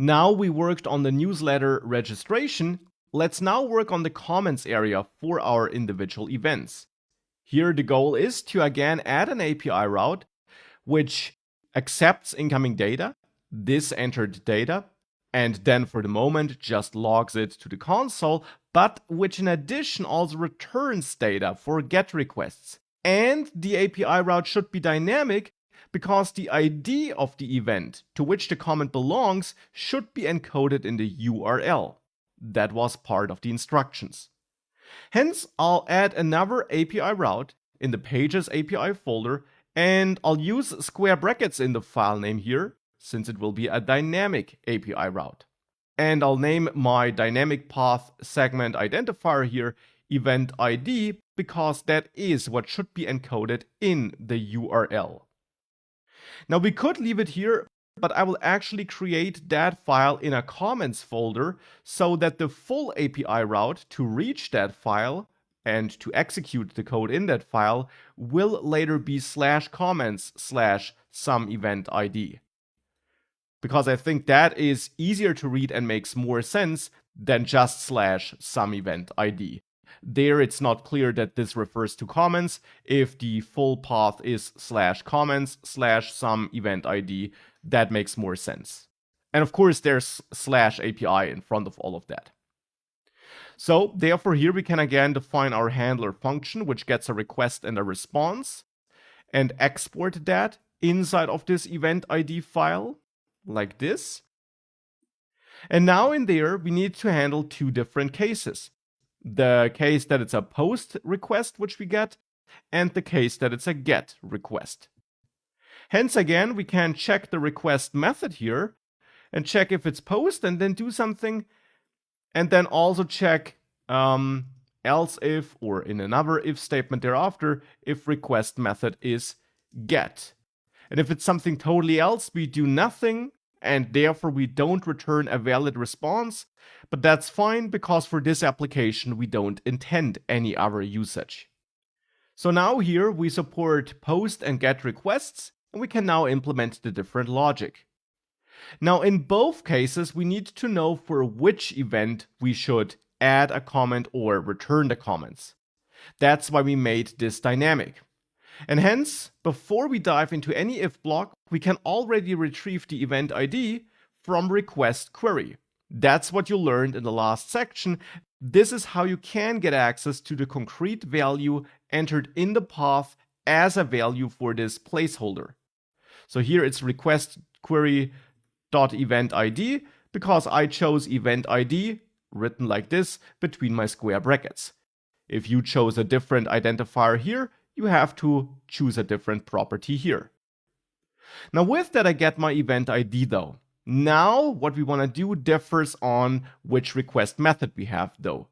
Now we worked on the newsletter registration. Let's now work on the comments area for our individual events. Here the goal is to again add an API route which accepts incoming data, this entered data, and then for the moment just logs it to the console, but which in addition also returns data for GET requests. And the API route should be dynamic because the ID of the event to which the comment belongs should be encoded in the URL. That was part of the instructions. Hence, I'll add another API route in the Pages API folder, and I'll use square brackets in the file name here, since it will be a dynamic API route. And I'll name my dynamic path segment identifier here event ID, because that is what should be encoded in the URL. Now we could leave it here, but I will actually create that file in a comments folder so that the full API route to reach that file and to execute the code in that file will later be /comments/some event ID. Because I think that is easier to read and makes more sense than just /some event ID. There it's not clear that this refers to comments. If the full path is /comments/some event ID, that makes more sense. And of course there's /API in front of all of that. So therefore here we can again define our handler function, which gets a request and a response, and export that inside of this event ID file, like this. And now in there we need to handle two different cases. The case that it's a post request which we get, and the case that it's a get request. Hence again, we can check the request method here and check if it's post and then do something, and then also check else if, or in another if statement thereafter, if request method is get. And if it's something totally else, we do nothing, and therefore we don't return a valid response, but that's fine because for this application we don't intend any other usage. So now here we support post and get requests, and we can now implement the different logic. Now in both cases we need to know for which event we should add a comment or return the comments. That's why we made this dynamic. And hence, before we dive into any if block, we can already retrieve the event ID from request query. That's what you learned in the last section. This is how you can get access to the concrete value entered in the path as a value for this placeholder. So here it's request query.event ID because I chose event ID, written like this, between my square brackets. If you chose a different identifier here, you have to choose a different property here. Now with that I get my event ID though. Now what we want to do differs on which request method we have though.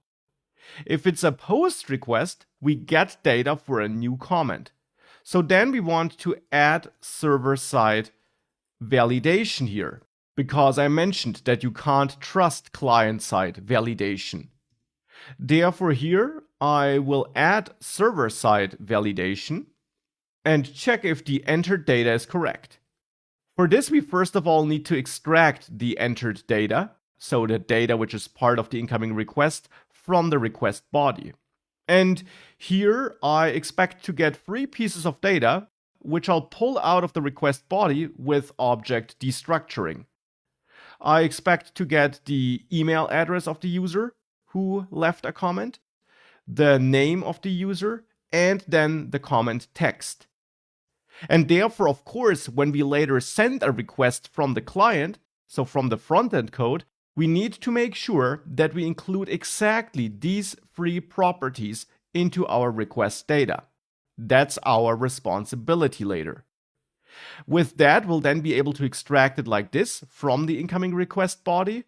If it's a post request, we get data for a new comment. So then we want to add server-side validation here, because I mentioned that you can't trust client-side validation. Therefore here I will add server-side validation and check if the entered data is correct. For this we first of all need to extract the entered data, so the data which is part of the incoming request, from the request body. And here I expect to get 3 pieces of data, which I'll pull out of the request body with object destructuring. I expect to get the email address of the user who left a comment, the name of the user, and then the comment text. And therefore, of course, when we later send a request from the client, so from the front-end code, we need to make sure that we include exactly these 3 properties into our request data. That's our responsibility later. With that, we'll then be able to extract it like this from the incoming request body.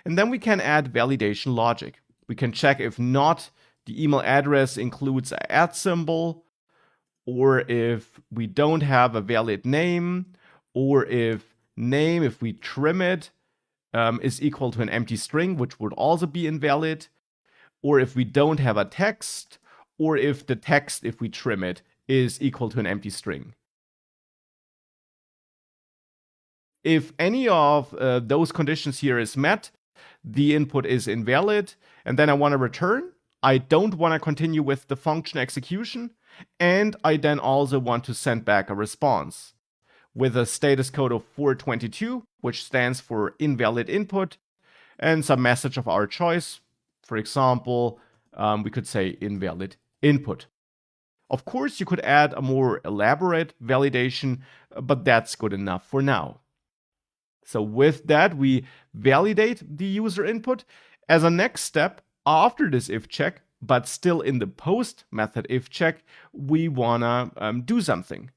And then we can add validation logic. We can check if not the email address includes an @ symbol, or if we don't have a valid name, or if name, if we trim it, is equal to an empty string, which would also be invalid, or if we don't have a text, or if the text, if we trim it, is equal to an empty string. If any of those conditions here is met, the input is invalid, and then I want to return. I don't want to continue with the function execution, and I then also want to send back a response with a status code of 422, which stands for invalid input, and some message of our choice. For example, we could say invalid input. Of course, you could add a more elaborate validation, but that's good enough for now. So with that, we validate the user input. As a next step, after this if check, but still in the post method if check, we wanna do something.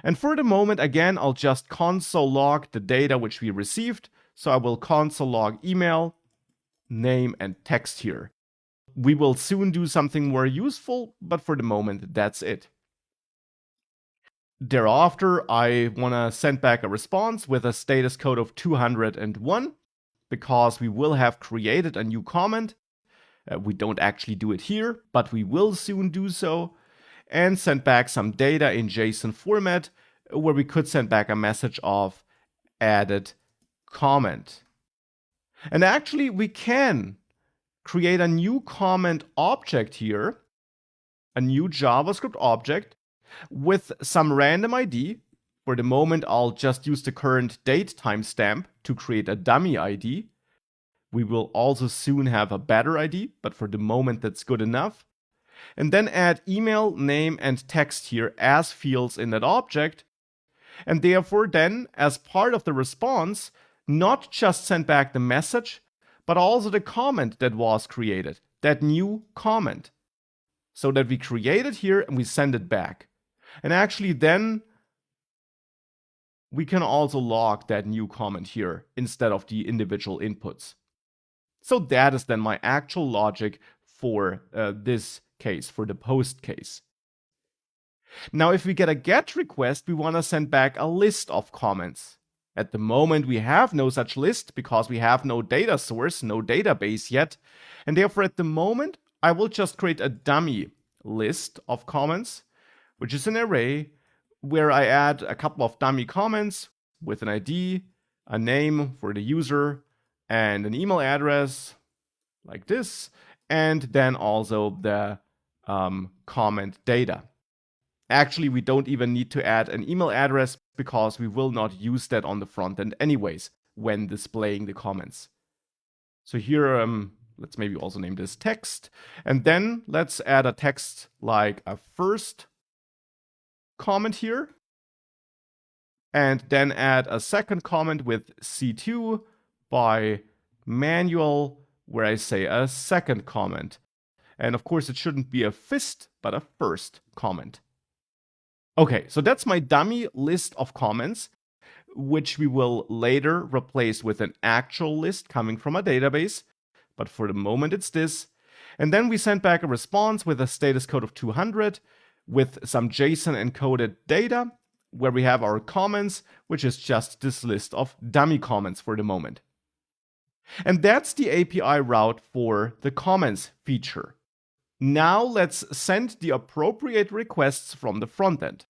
And for the moment, again, I'll just console log the data which we received. So I will console log email, name, and text here. We will soon do something more useful, but for the moment, that's it. Thereafter, I want to send back a response with a status code of 201, because we will have created a new comment. We don't actually do it here, but we will soon do so, and send back some data in JSON format, where we could send back a message of added comment. And actually, we can create a new comment object here, a new JavaScript object, with some random ID. For the moment, I'll just use the current date timestamp to create a dummy ID. We will also soon have a better ID, but for the moment, that's good enough. And then add email, name, and text here as fields in that object. And therefore, then, as part of the response, not just send back the message, but also the comment that was created, that new comment. So that we create it here and we send it back. And actually then we can also log that new comment here instead of the individual inputs. So that is then my actual logic for this case, for the post case. Now, if we get a GET request, we want to send back a list of comments. At the moment, we have no such list because we have no data source, no database yet. And therefore, at the moment, I will just create a dummy list of comments, which is an array where I add a couple of dummy comments with an ID, a name for the user, and an email address like this, and then also the comment data. Actually, we don't even need to add an email address because we will not use that on the front end anyways when displaying the comments. So here, let's maybe also name this text. And then let's add a text like a first comment here. And then add a second comment with C2 by manual, where I say a second comment. And of course, it shouldn't be a fist, but a first comment. Okay, so that's my dummy list of comments, which we will later replace with an actual list coming from a database. But for the moment, it's this. And then we send back a response with a status code of 200 with some JSON encoded data, where we have our comments, which is just this list of dummy comments for the moment. And that's the API route for the comments feature. Now let's send the appropriate requests from the front end.